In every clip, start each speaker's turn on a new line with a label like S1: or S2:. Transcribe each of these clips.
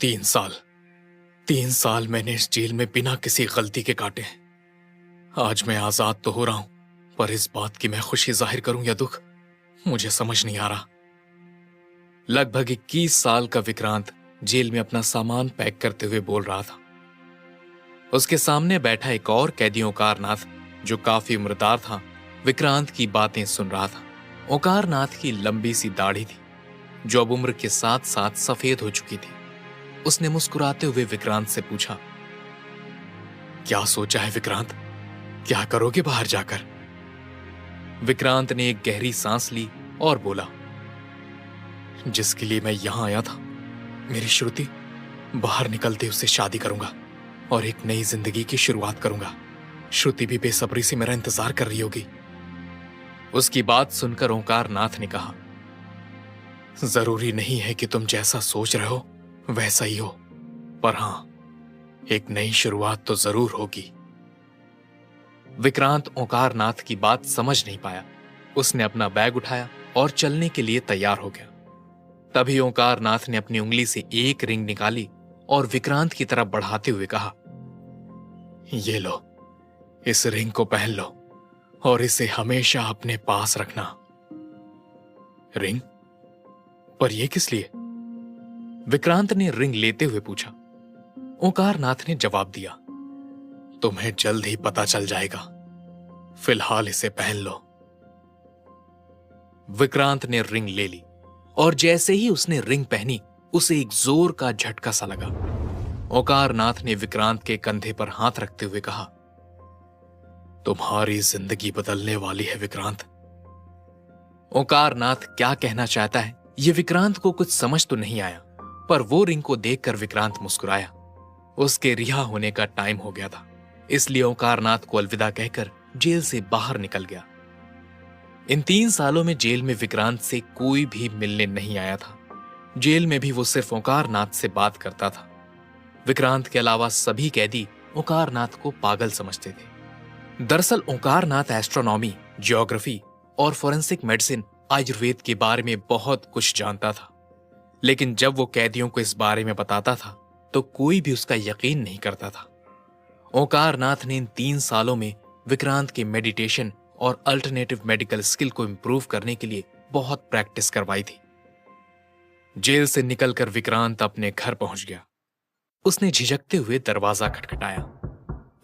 S1: 3 साल 3 साल मैंने इस जेल में बिना किसी गलती के काटे। आज मैं आजाद तो हो रहा हूं, पर इस बात की मैं खुशी जाहिर करूं या दुख, मुझे समझ नहीं आ रहा। लगभग 21 साल का विक्रांत जेल में अपना सामान पैक करते हुए बोल रहा था। उसके सामने बैठा एक और कैदी ओंकारनाथ, जो काफी उम्रदार था, विक्रांत की बातें सुन रहा था। ओंकारनाथ की लंबी सी दाढ़ी थी, जो अब उम्र के साथ साथ सफेद हो चुकी थी। उसने मुस्कुराते हुए विक्रांत से पूछा, क्या सोचा है विक्रांत? क्या करोगे बाहर जाकर? विक्रांत ने एक गहरी सांस ली और बोला, जिसके लिए मैं यहां आया था, मेरी श्रुति, बाहर निकलते उससे शादी करूंगा और एक नई जिंदगी की शुरुआत करूंगा। श्रुति भी बेसब्री से मेरा इंतजार कर रही होगी। उसकी बात सुनकर ओंकारनाथ ने कहा, जरूरी नहीं है कि तुम जैसा सोच रहे हो वैसा ही हो, पर हां, एक नई शुरुआत तो जरूर होगी। विक्रांत ओंकारनाथ की बात समझ नहीं पाया। उसने अपना बैग उठाया और चलने के लिए तैयार हो गया। तभी ओंकारनाथ ने अपनी उंगली से एक रिंग निकाली और विक्रांत की तरफ बढ़ाते हुए कहा, ये लो, इस रिंग को पहन लो और इसे हमेशा अपने पास रखना। रिंग? पर यह किस लिए? विक्रांत ने रिंग लेते हुए पूछा। ओंकारनाथ ने जवाब दिया, तुम्हें जल्द ही पता चल जाएगा, फिलहाल इसे पहन लो। विक्रांत ने रिंग ले ली और जैसे ही उसने रिंग पहनी, उसे एक जोर का झटका सा लगा। ओंकारनाथ ने विक्रांत के कंधे पर हाथ रखते हुए कहा, तुम्हारी जिंदगी बदलने वाली है विक्रांत। ओंकारनाथ क्या कहना चाहता है, यह विक्रांत को कुछ समझ तो नहीं आया, पर वो रिंग को देखकर विक्रांत मुस्कुराया। उसके रिहा होने का टाइम हो गया था, इसलिए ओंकारनाथ को अलविदा कहकर जेल से बाहर निकल गया। इन 3 सालों में जेल में विक्रांत से कोई भी मिलने नहीं आया था। जेल में भी वो सिर्फ ओंकारनाथ से बात करता था। विक्रांत के अलावा सभी कैदी ओंकारनाथ को पागल समझते थे। दरअसल ओंकारनाथ एस्ट्रोनॉमी, जियोग्राफी और फोरेंसिक मेडिसिन, आयुर्वेद के बारे में बहुत कुछ जानता था, लेकिन जब वो कैदियों को इस बारे में बताता था तो कोई भी उसका यकीन नहीं करता था। ओंकारनाथ ने इन 3 सालों में विक्रांत के मेडिटेशन और अल्टरनेटिव मेडिकल स्किल को इंप्रूव करने के लिए बहुत प्रैक्टिस करवाई थी। जेल से निकलकर विक्रांत अपने घर पहुंच गया। उसने झिझकते हुए दरवाजा खटखटाया।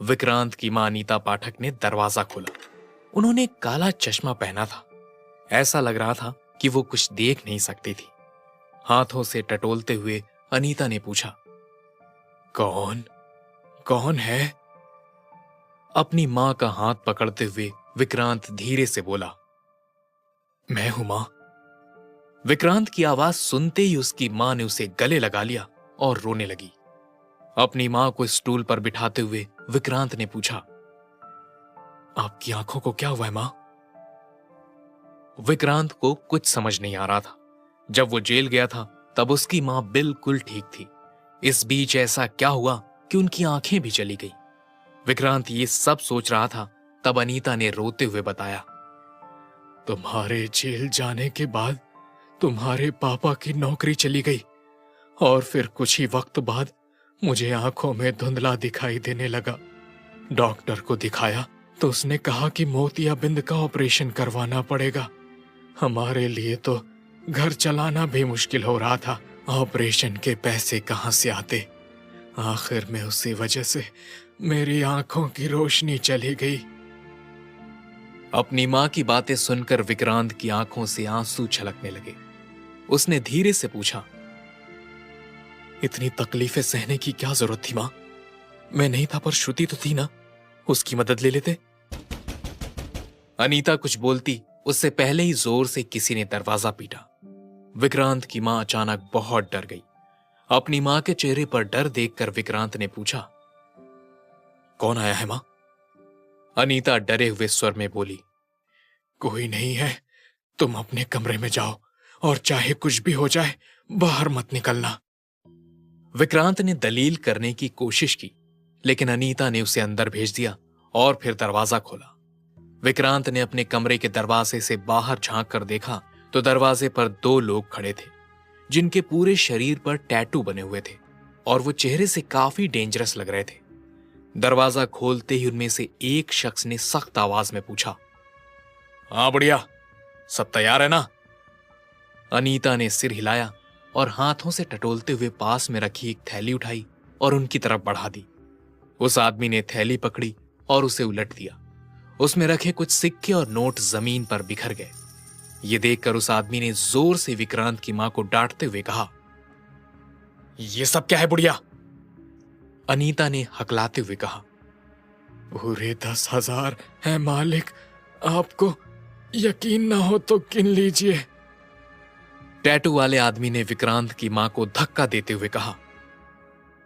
S1: विक्रांत की मां अनीता पाठक ने दरवाजा खोला। उन्होंने एक काला चश्मा पहना था। ऐसा लग रहा था कि वो कुछ देख नहीं सकती थी। हाथों से टटोलते हुए अनीता ने पूछा, कौन कौन है? अपनी मां का हाथ पकड़ते हुए विक्रांत धीरे से बोला, मैं हूं मां। विक्रांत की आवाज सुनते ही उसकी मां ने उसे गले लगा लिया और रोने लगी। अपनी मां को स्टूल पर बिठाते हुए विक्रांत ने पूछा, आपकी आंखों को क्या हुआ है मां? विक्रांत को कुछ समझ नहीं आ रहा था। जब वो जेल गया था तब उसकी मां बिल्कुल ठीक थी। इस बीच ऐसा क्या हुआ कि उनकी आंखें भी चली गई? विक्रांत ये सब सोच रहा था, तब अनीता ने रोते हुए बताया, तुम्हारे जेल जाने के बाद तुम्हारे पापा की नौकरी चली गई और फिर कुछ ही वक्त बाद मुझे आंखों में धुंधला दिखाई देने लगा। डॉक्टर को दिखाया तो उसने कहा कि मोतियाबिंद का ऑपरेशन करवाना पड़ेगा। हमारे लिए तो घर चलाना भी मुश्किल हो रहा था। ऑपरेशन के पैसे कहां से आते? आखिर में उसी वजह से मेरी आंखों की रोशनी चली गई। अपनी मां की बातें सुनकर विक्रांत की आंखों से आंसू छलकने लगे। उसने धीरे से पूछा, इतनी तकलीफें सहने की क्या जरूरत थी मां? मैं नहीं था पर श्रुति तो थी ना, उसकी मदद ले लेते। अनीता कुछ बोलती उससे पहले ही जोर से किसी ने दरवाजा पीटा। विक्रांत की मां अचानक बहुत डर गई। अपनी मां के चेहरे पर डर देखकर विक्रांत ने पूछा, कौन आया है मां? अनीता डरे हुए स्वर में बोली, कोई नहीं है, तुम अपने कमरे में जाओ और चाहे कुछ भी हो जाए बाहर मत निकलना। विक्रांत ने दलील करने की कोशिश की, लेकिन अनीता ने उसे अंदर भेज दिया और फिर दरवाजा खोला। विक्रांत ने अपने कमरे के दरवाजे से बाहर झांक कर देखा तो दरवाजे पर 2 लोग खड़े थे, जिनके पूरे शरीर पर टैटू बने हुए थे। और वो चेहरे से काफी डेंजरस लग रहे थे। दरवाजा खोलते ही उनमें से एक शख्स ने सख्त आवाज में पूछा, हाँ बुढ़िया, सब तैयार है ना? अनीता ने सिर हिलाया और हाथों से टटोलते हुए पास में रखी एक थैली उठाई और उनकी तरफ बढ़ा दी। उस आदमी ने थैली पकड़ी और उसे उलट दिया। उसमें रखे कुछ सिक्के और नोट जमीन पर बिखर गए। ये देखकर उस आदमी ने जोर से विक्रांत की मां को डांटते हुए कहा, ये सब क्या है बुढ़िया? अनीता ने हकलाते हुए कहा, पूरे 10,000 है मालिक, आपको यकीन ना हो तो गिन लीजिए। टैटू वाले आदमी ने विक्रांत की मां को धक्का देते हुए कहा,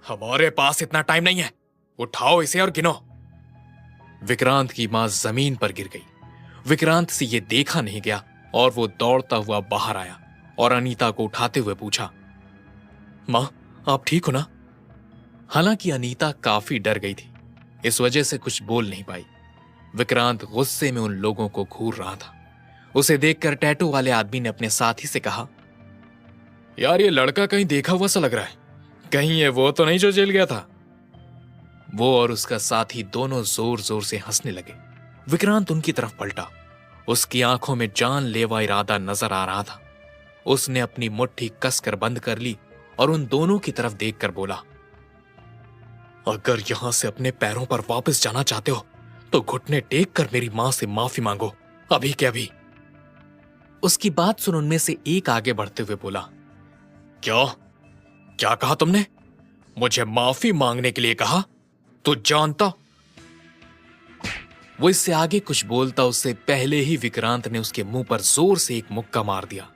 S1: हमारे पास इतना टाइम नहीं है, उठाओ इसे और गिनो। विक्रांत की मां जमीन पर गिर गई। विक्रांत से यह देखा नहीं गया और वो दौड़ता हुआ बाहर आया और अनीता को उठाते हुए पूछा, मां आप ठीक हो ना? हालांकि अनीता काफी डर गई थी, इस वजह से कुछ बोल नहीं पाई। विक्रांत गुस्से में उन लोगों को घूर रहा था। उसे देखकर टैटू वाले आदमी ने अपने साथी से कहा, यार ये लड़का कहीं देखा हुआ सा लग रहा है, कहीं ये वो तो नहीं जो जेल गया था? वो और उसका साथी दोनों जोर जोर से हंसने लगे। विक्रांत उनकी तरफ पलटा। उसकी आंखों में जानलेवा इरादा नजर आ रहा था। उसने अपनी मुट्ठी कसकर बंद कर ली और उन दोनों की तरफ देखकर बोला, अगर यहां से अपने पैरों पर वापस जाना चाहते हो तो घुटने टेक कर मेरी मां से माफी मांगो, अभी के अभी। उसकी बात सुन उनमें से एक आगे बढ़ते हुए बोला, क्या क्या कहा तुमने? मुझे माफी मांगने के लिए कहा? तू जानता? वो इससे आगे कुछ बोलता उससे पहले ही विक्रांत ने उसके मुंह पर जोर से एक मुक्का मार दिया।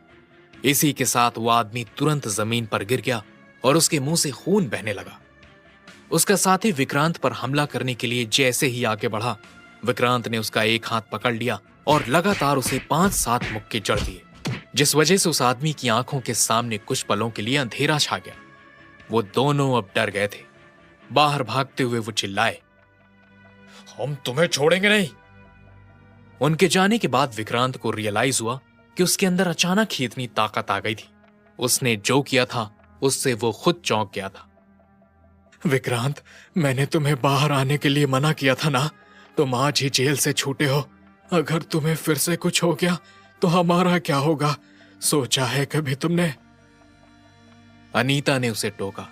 S1: इसी के साथ वो आदमी तुरंत जमीन पर गिर गया और उसके मुंह से खून बहने लगा। उसका साथी विक्रांत पर हमला करने के लिए जैसे ही आगे बढ़ा, विक्रांत ने उसका एक हाथ पकड़ लिया और लगातार उसे 5-7 मुक्के जड़ दिए, जिस वजह से उस आदमी की आंखों के सामने कुछ पलों के लिए अंधेरा छा गया। वो दोनों अब डर गए थे। बाहर भागते हुए वो चिल्लाए, हम तुम्हें छोड़ेंगे नहीं। उनके जाने के बाद विक्रांत को रियलाइज हुआ कि उसके अंदर अचानक ही इतनी ताकत आ गई थी। उसने जो किया था उससे वो खुद चौंक गया था। विक्रांत, मैंने तुम्हें बाहर आने के लिए मना किया था ना? तुम आज ही जेल से छूटे हो। अगर तुम्हें फिर से कुछ हो गया तो हमारा क्या होगा? सोचा है कभी तुमने? अनीता ने उसे टोका।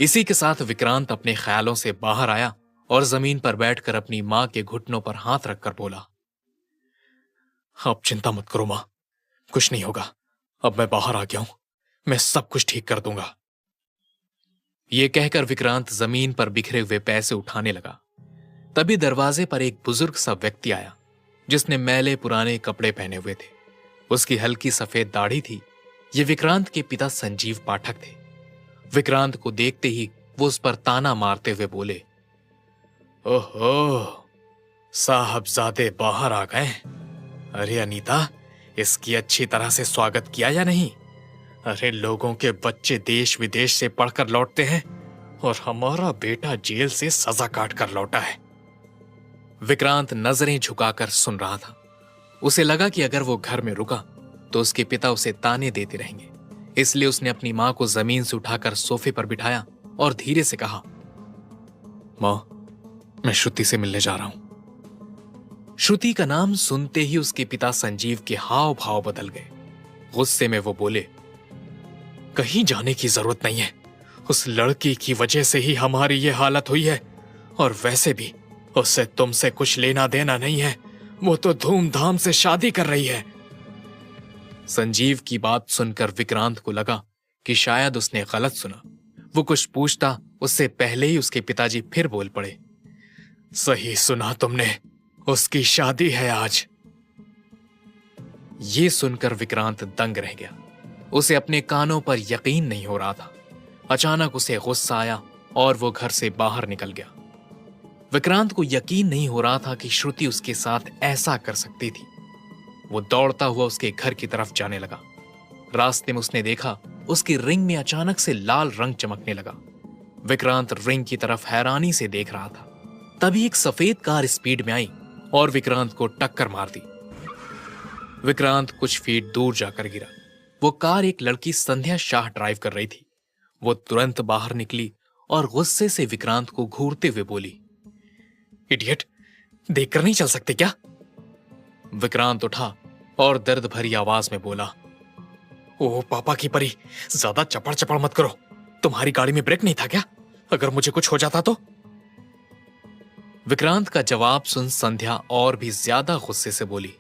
S1: इसी के साथ विक्रांत अपने ख्यालों से बाहर आया और जमीन पर बैठकर अपनी मां के घुटनों पर हाथ रखकर बोला, आप चिंता मत करो मां, कुछ नहीं होगा। अब मैं बाहर आ गया हूं, मैं सब कुछ ठीक कर दूंगा। यह कहकर विक्रांत जमीन पर बिखरे हुए पैसे उठाने लगा। तभी दरवाजे पर एक बुजुर्ग सा व्यक्ति आया, जिसने मैले पुराने कपड़े पहने हुए थे। उसकी हल्की सफेद दाढ़ी थी। ये विक्रांत के पिता संजीव पाठक थे। विक्रांत को देखते ही वो उस पर ताना मारते हुए बोले, ओहो, साहबजादे बाहर आ गए। अरे अनीता, इसकी अच्छी तरह से स्वागत किया या नहीं? अरे लोगों के बच्चे देश विदेश से पढ़कर लौटते हैं और हमारा बेटा जेल से सजा काट कर लौटा है। विक्रांत नजरें झुकाकर सुन रहा था। उसे लगा कि अगर वो घर में रुका तो उसके पिता उसे ताने देते रहेंगे, इसलिए उसने अपनी मां को जमीन से उठाकर सोफे पर बिठाया और धीरे से कहा, मां, मैं श्रुति से मिलने जा रहा हूं। श्रुति का नाम सुनते ही उसके पिता संजीव के हाव भाव बदल गए। गुस्से में वो बोले, कहीं जाने की जरूरत नहीं है। उस लड़की की वजह से ही हमारी ये हालत हुई है, और वैसे भी उससे तुमसे कुछ लेना देना नहीं है। वो तो धूमधाम से शादी कर रही है। संजीव की बात सुनकर विक्रांत को लगा कि शायद उसने गलत सुना। वो कुछ पूछता उससे पहले ही उसके पिताजी फिर बोल पड़े, सही सुना तुमने, उसकी शादी है आज। ये सुनकर विक्रांत दंग रह गया। उसे अपने कानों पर यकीन नहीं हो रहा था। अचानक उसे गुस्सा आया और वो घर से बाहर निकल गया। विक्रांत को यकीन नहीं हो रहा था कि श्रुति उसके साथ ऐसा कर सकती थी। वो दौड़ता हुआ उसके घर की तरफ जाने लगा। रास्ते में उसने देखा उसकी रिंग में अचानक से लाल रंग चमकने लगा। विक्रांत रिंग की तरफ हैरानी से देख रहा था। तभी एक सफेद कार स्पीड में आई और विक्रांत को टक्कर मार दी। विक्रांत कुछ फीट दूर जाकर गिरा। वो कार एक लड़की संध्या शाह ड्राइव कर रही थी। वो तुरंत बाहर निकली और गुस्से से विक्रांत को घूरते हुए बोली, इडियट, देखकर नहीं चल सकते क्या? विक्रांत उठा और दर्द भरी आवाज में बोला, ओह पापा की परी, ज्यादा चपड़ चपड़ मत करो। तुम्हारी गाड़ी में ब्रेक नहीं था क्या? अगर मुझे कुछ हो जाता तो? विक्रांत का जवाब सुन संध्या और भी ज्यादा गुस्से से बोली,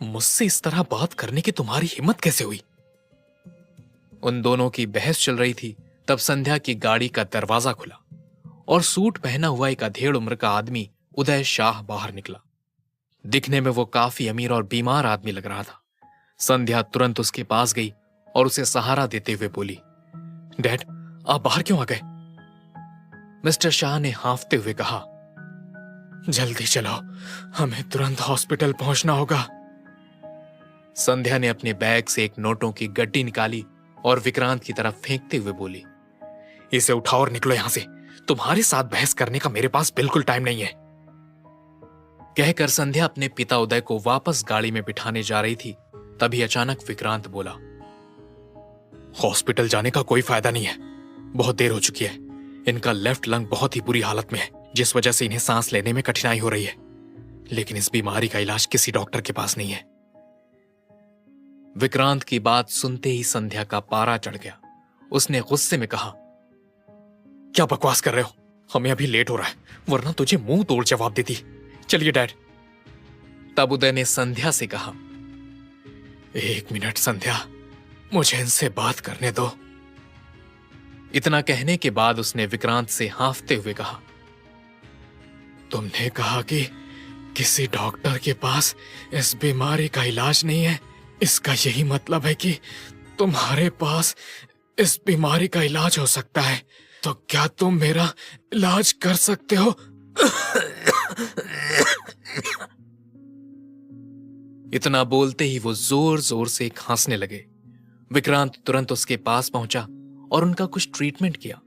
S1: मुझसे इस तरह बात करने की तुम्हारी हिम्मत कैसे हुई? उन दोनों की बहस चल रही थी, तब संध्या की गाड़ी का दरवाजा खुला और सूट पहना हुआ एक अधेड़ उम्र का आदमी उदय शाह बाहर निकला। दिखने में वो काफी अमीर और बीमार आदमी लग रहा था। संध्या तुरंत उसके पास गई और उसे सहारा देते हुए बोली, डैड, आप बाहर क्यों आ गए? मिस्टर शाह ने हांफते हुए कहा, जल्दी चलो, हमें तुरंत हॉस्पिटल पहुंचना होगा। संध्या ने अपने बैग से एक नोटों की गड्डी निकाली और विक्रांत की तरफ फेंकते हुए बोली, इसे उठाओ और निकलो यहां से। तुम्हारे साथ बहस करने का मेरे पास बिल्कुल टाइम नहीं है। कहकर संध्या अपने पिता उदय को वापस गाड़ी में बिठाने जा रही थी, तभी अचानक विक्रांत बोला, हॉस्पिटल जाने का कोई फायदा नहीं है, बहुत देर हो चुकी है। इनका लेफ्ट लंग बहुत ही बुरी हालत में है, जिस वजह से इन्हें सांस लेने में कठिनाई हो रही है। लेकिन इस बीमारी का इलाज किसी डॉक्टर के पास नहीं है। विक्रांत की बात सुनते ही संध्या का पारा चढ़ गया। उसने गुस्से में कहा, क्या बकवास कर रहे हो? हमें अभी लेट हो रहा है, वरना तुझे मुंह तोड़ जवाब देती। चलिए डैड। तब उदय ने संध्या से कहा, एक मिनट संध्या, मुझे इनसे बात करने दो। इतना कहने के बाद उसने विक्रांत से हांफते हुए कहा, तुमने कहा कि किसी डॉक्टर के पास इस बीमारी का इलाज नहीं है। इसका यही मतलब है कि तुम्हारे पास इस बीमारी का इलाज हो सकता है, तो क्या तुम मेरा इलाज कर सकते हो? इतना बोलते ही वो जोर जोर से खांसने लगे। विक्रांत तुरंत उसके पास पहुंचा और उनका कुछ ट्रीटमेंट किया,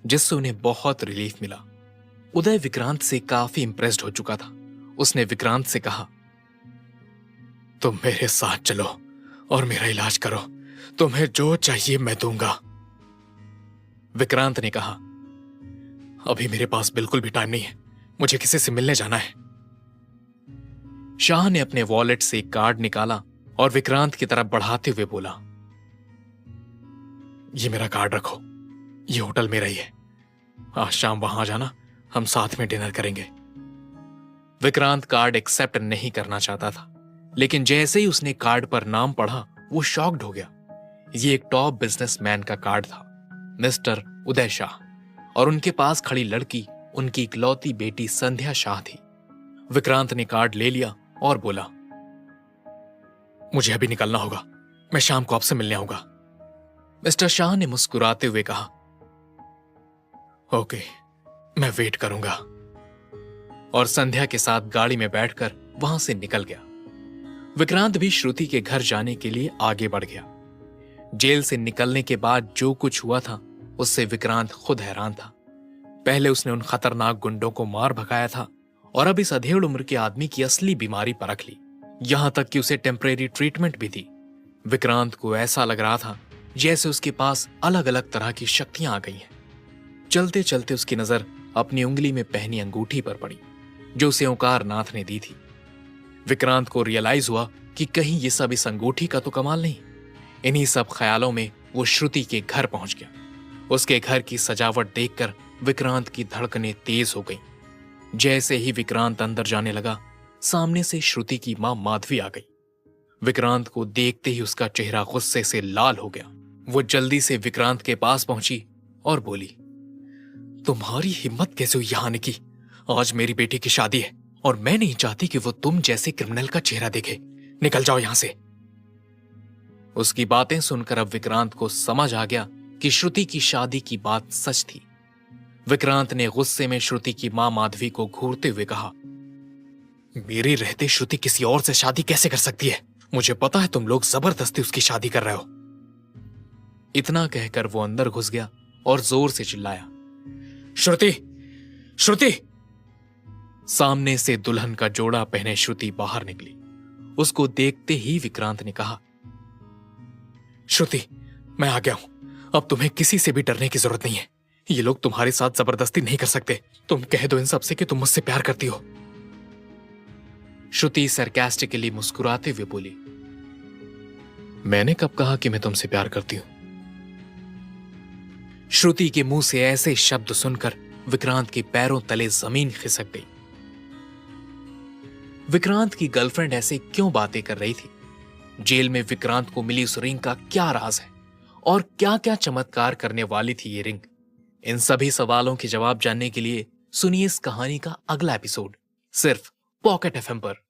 S1: जिससे उन्हें बहुत रिलीफ मिला। उदय विक्रांत से काफी इंप्रेस्ड हो चुका था। उसने विक्रांत से कहा, तुम मेरे साथ चलो और मेरा इलाज करो। तुम्हें जो चाहिए मैं दूंगा। विक्रांत ने कहा, अभी मेरे पास बिल्कुल भी टाइम नहीं है, मुझे किसी से मिलने जाना है। शाह ने अपने वॉलेट से एक कार्ड निकाला और विक्रांत की तरफ बढ़ाते हुए बोला, ये मेरा कार्ड रखो, ये होटल मेरा ही है। आज शाम वहां जाना, हम साथ में डिनर करेंगे। विक्रांत कार्ड एक्सेप्ट नहीं करना चाहता था, लेकिन जैसे ही उसने कार्ड पर नाम पढ़ा, वो शॉक्ड हो गया। ये एक टॉप बिजनेसमैन का कार्ड था, मिस्टर उदय शाह, और उनके पास खड़ी लड़की उनकी इकलौती बेटी संध्या शाह थी। विक्रांत ने कार्ड ले लिया और बोला, मुझे अभी निकलना होगा, मैं शाम को आपसे मिलने आऊंगा। मिस्टर शाह ने मुस्कुराते हुए कहा, ओके, मैं वेट करूंगा। और संध्या के साथ गाड़ी में बैठकर वहां से निकल गया। विक्रांत भी श्रुति के घर जाने के लिए आगे बढ़ गया। जेल से निकलने के बाद जो कुछ हुआ था, उससे विक्रांत खुद हैरान था। पहले उसने उन खतरनाक गुंडों को मार भगाया था और अब इस अधेड़ उम्र के आदमी की असली बीमारी परख ली। यहां तक कि उसे टेम्परेरी ट्रीटमेंट भी दी। विक्रांत को ऐसा लग रहा था जैसे उसके पास अलग अलग तरह की शक्तियां आ गई हैं। चलते चलते उसकी नजर अपनी उंगली में पहनी अंगूठी पर पड़ी, जो उसे ओंकार नाथ ने दी थी। विक्रांत को रियलाइज हुआ कि कहीं ये सब इस अंगूठी का तो कमाल नहीं। इन्हीं सब ख्यालों में वो श्रुति के घर पहुंच गया। उसके घर की सजावट देखकर विक्रांत की धड़कनें तेज हो गईं। जैसे ही विक्रांत अंदर जाने लगा, सामने से श्रुति की मां माधवी आ गई। विक्रांत को देखते ही उसका चेहरा गुस्से से लाल हो गया। वो जल्दी से विक्रांत के पास पहुंची और बोली, तुम्हारी हिम्मत कैसे हुई यहां आने की? आज मेरी बेटी की शादी है और मैं नहीं चाहती कि वो तुम जैसे क्रिमिनल का चेहरा देखे। निकल जाओ यहां से। उसकी बातें सुनकर अब विक्रांत को समझ आ गया कि श्रुति की शादी की बात सच थी। विक्रांत ने गुस्से में श्रुति की मां माधवी को घूरते हुए कहा, मेरे रहते श्रुति किसी और से शादी कैसे कर सकती है? मुझे पता है तुम लोग जबरदस्ती उसकी शादी कर रहे हो। इतना कहकर वो अंदर घुस गया और जोर से चिल्लाया, श्रुति, श्रुति! सामने से दुल्हन का जोड़ा पहने श्रुति बाहर निकली। उसको देखते ही विक्रांत ने कहा, श्रुति, मैं आ गया हूं, अब तुम्हें किसी से भी डरने की जरूरत नहीं है। ये लोग तुम्हारे साथ जबरदस्ती नहीं कर सकते। तुम कह दो इन सबसे कि तुम मुझसे प्यार करती हो। श्रुति सरकास्टिकली मुस्कुराते हुए बोली, मैंने कब कहा कि मैं तुमसे प्यार करती हूं? श्रुति के मुंह से ऐसे शब्द सुनकर विक्रांत के पैरों तले जमीन खिसक गई। विक्रांत की गर्लफ्रेंड ऐसे क्यों बातें कर रही थी? जेल में विक्रांत को मिली उस रिंग का क्या राज है और क्या क्या चमत्कार करने वाली थी ये रिंग? इन सभी सवालों के जवाब जानने के लिए सुनिए इस कहानी का अगला एपिसोड सिर्फ पॉकेट एफएम पर।